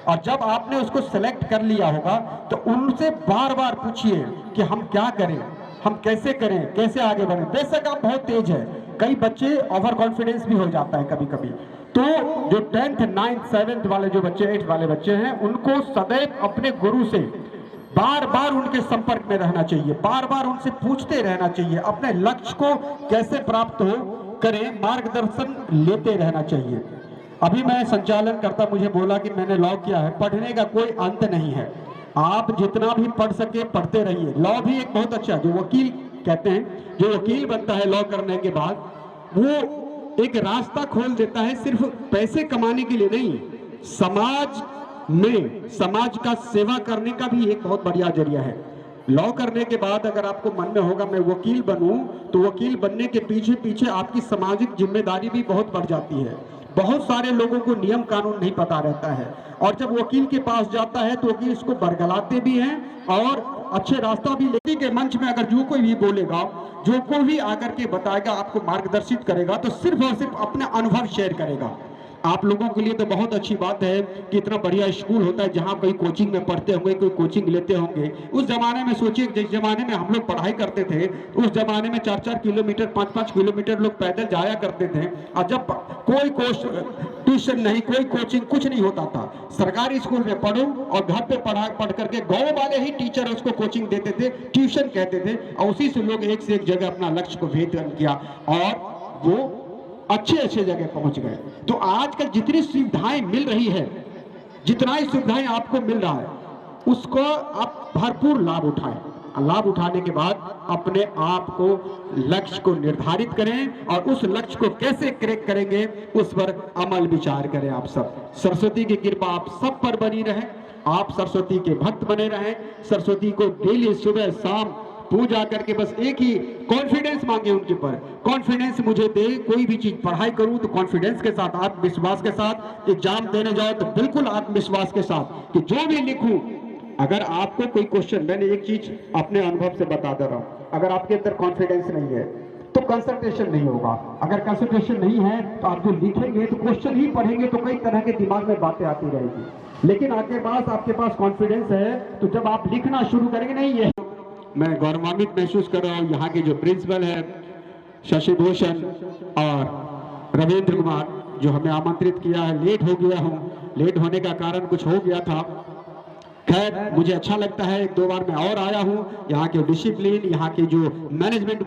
और जब आपने उसको सेलेक्ट कर लिया होगा तो उनसे बार बार पूछिए कि हम क्या करें, हम कैसे करें, कैसे आगे बढ़ें। बेशक आप बहुत तेज है, कई बच्चे ओवर कॉन्फिडेंस भी हो जाता है कभी कभी। तो जो 10th 9th 7th वाले जो बच्चे 8th वाले बच्चे हैं, उनको सदैव अपने गुरु से बार बार उनके संपर्क में रहना चाहिए, बार बार उनसे पूछते रहना चाहिए, अपने लक्ष्य को कैसे प्राप्त हो करें, मार्गदर्शन लेते रहना चाहिए। अभी मैं संचालन करता, मुझे बोला कि मैंने लॉ किया है, पढ़ने का कोई अंत नहीं है, आप जितना भी पढ़ सके पढ़ते रहिए। लॉ भी एक बहुत अच्छा, जो वकील कहते हैं, जो वकील बनता है लॉ करने के बाद, वो एक रास्ता खोल देता है, सिर्फ पैसे कमाने के लिए नहीं, समाज में समाज का सेवा करने का भी एक बहुत बढ़िया जरिया है। लॉ करने के बाद अगर आपको मन में होगा मैं वकील बनूं, तो वकील बनने के पीछे पीछे आपकी सामाजिक जिम्मेदारी भी बहुत बढ़ जाती है। बहुत सारे लोगों को नियम कानून नहीं पता रहता है, और जब वकील के पास जाता है तो वकील इसको बरगलाते भी हैं और अच्छे रास्ता भी लेती के मंच में अगर जो कोई भी बोलेगा, जो कोई भी आकर के बताएगा, आपको मार्गदर्शित करेगा, तो सिर्फ और सिर्फ अपने अनुभव शेयर करेगा। आप लोगों के लिए तो बहुत अच्छी बात है कि इतना बढ़िया स्कूल होता है जहां कोई कोचिंग में पढ़ते होंगे, कोई कोचिंग लेते होंगे। उस जमाने में सोचिए, जिस जमाने में हम लोग पढ़ाई करते थे, उस जमाने में 4-4 किलोमीटर 5-5 किलोमीटर लोग पैदल जाया करते थे, और जब कोई ट्यूशन नहीं, कोई कोचिंग, कुछ नहीं होता था। सरकारी स्कूल में पढ़ो और घर पे पढ़ करके गाँव वाले ही टीचर उसको कोचिंग देते थे, ट्यूशन कहते थे, और उसी से लोग एक से एक जगह अपना लक्ष्य को भेद किया और वो अच्छे जगह पहुंच गए। तो आजकल जितनी सुविधाएं मिल रही है, जितना ही सुविधाएं आपको मिल रहा है, उसको आप भरपूर लाभ उठाएं। लाभ उठाने के बाद अपने आप को लक्ष्य को निर्धारित करें, और उस लक्ष्य को कैसे क्रैक करेंगे उस पर अमल विचार करें। आप सब, सरस्वती की कृपा आप सब पर बनी रहे, आप सरस्वती के भक्त बने रहें। सरस्वती को डेली सुबह शाम पूजा करके बस एक ही कॉन्फिडेंस मांगे उनके पर, कॉन्फिडेंस मुझे दे, कोई भी चीज पढ़ाई करूं तो कॉन्फिडेंस के साथ, आत्मविश्वास के साथ, एग्जाम देने जाओ तो बिल्कुल आत्मविश्वास के साथ कि जो भी लिखूं। अगर आपको कोई क्वेश्चन, मैंने एक चीज अपने अनुभव से बता दे रहा हूं, अगर आपके अंदर कॉन्फिडेंस नहीं है तो कंसंट्रेशन नहीं होगा। अगर कंसंट्रेशन नहीं है तो आप जो लिखेंगे तो क्वेश्चन ही पढ़ेंगे तो कई तरह के दिमाग में बातें आती रहेगी। लेकिन आपके पास कॉन्फिडेंस है तो जब आप लिखना शुरू करेंगे, नहीं ये मैं गौरवान्वित महसूस कर रहा हूँ, यहाँ के जो प्रिंसिपल है शशि भूषण और रविंद्र कुमार, जो हमें आमंत्रित किया है। लेट हो गया हूँ, लेट होने का कारण कुछ हो गया था, खैर मुझे अच्छा लगता है, 1-2 बार मैं और आया हूँ। यहाँ के डिसिप्लिन, यहाँ के जो मैनेजमेंट